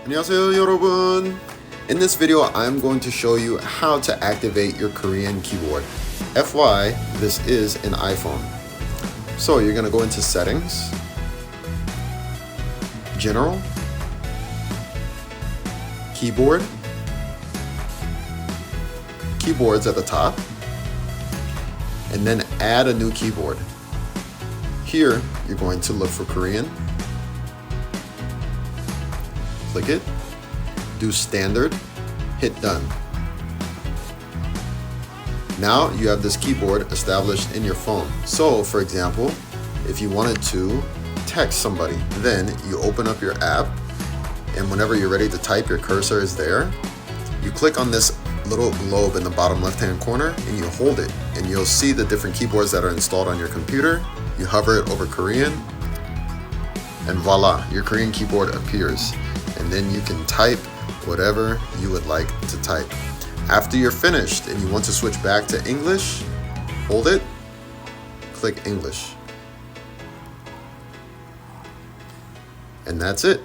안녕하세요 여러분. In this video I'm going to show you how to activate your Korean keyboard. FY, this is an iPhone. So you're going to go into settings, general, keyboard, keyboards at the top, and then add a new keyboard. Here you're going to look for Korean. Click it, do standard, hit done. Now you have this keyboard established in your phone. So for example, if you wanted to text somebody, then you open up your app, and whenever you're ready to type, your cursor is there. You click on this little globe in the bottom left hand corner and you hold it, and you'll see the different keyboards that are installed on your computer. You hover it over Korean, and voila, your Korean keyboard appears. And then you can type whatever you would like to type. After you're finished and you want to switch back to English, hold it, click English. And that's it.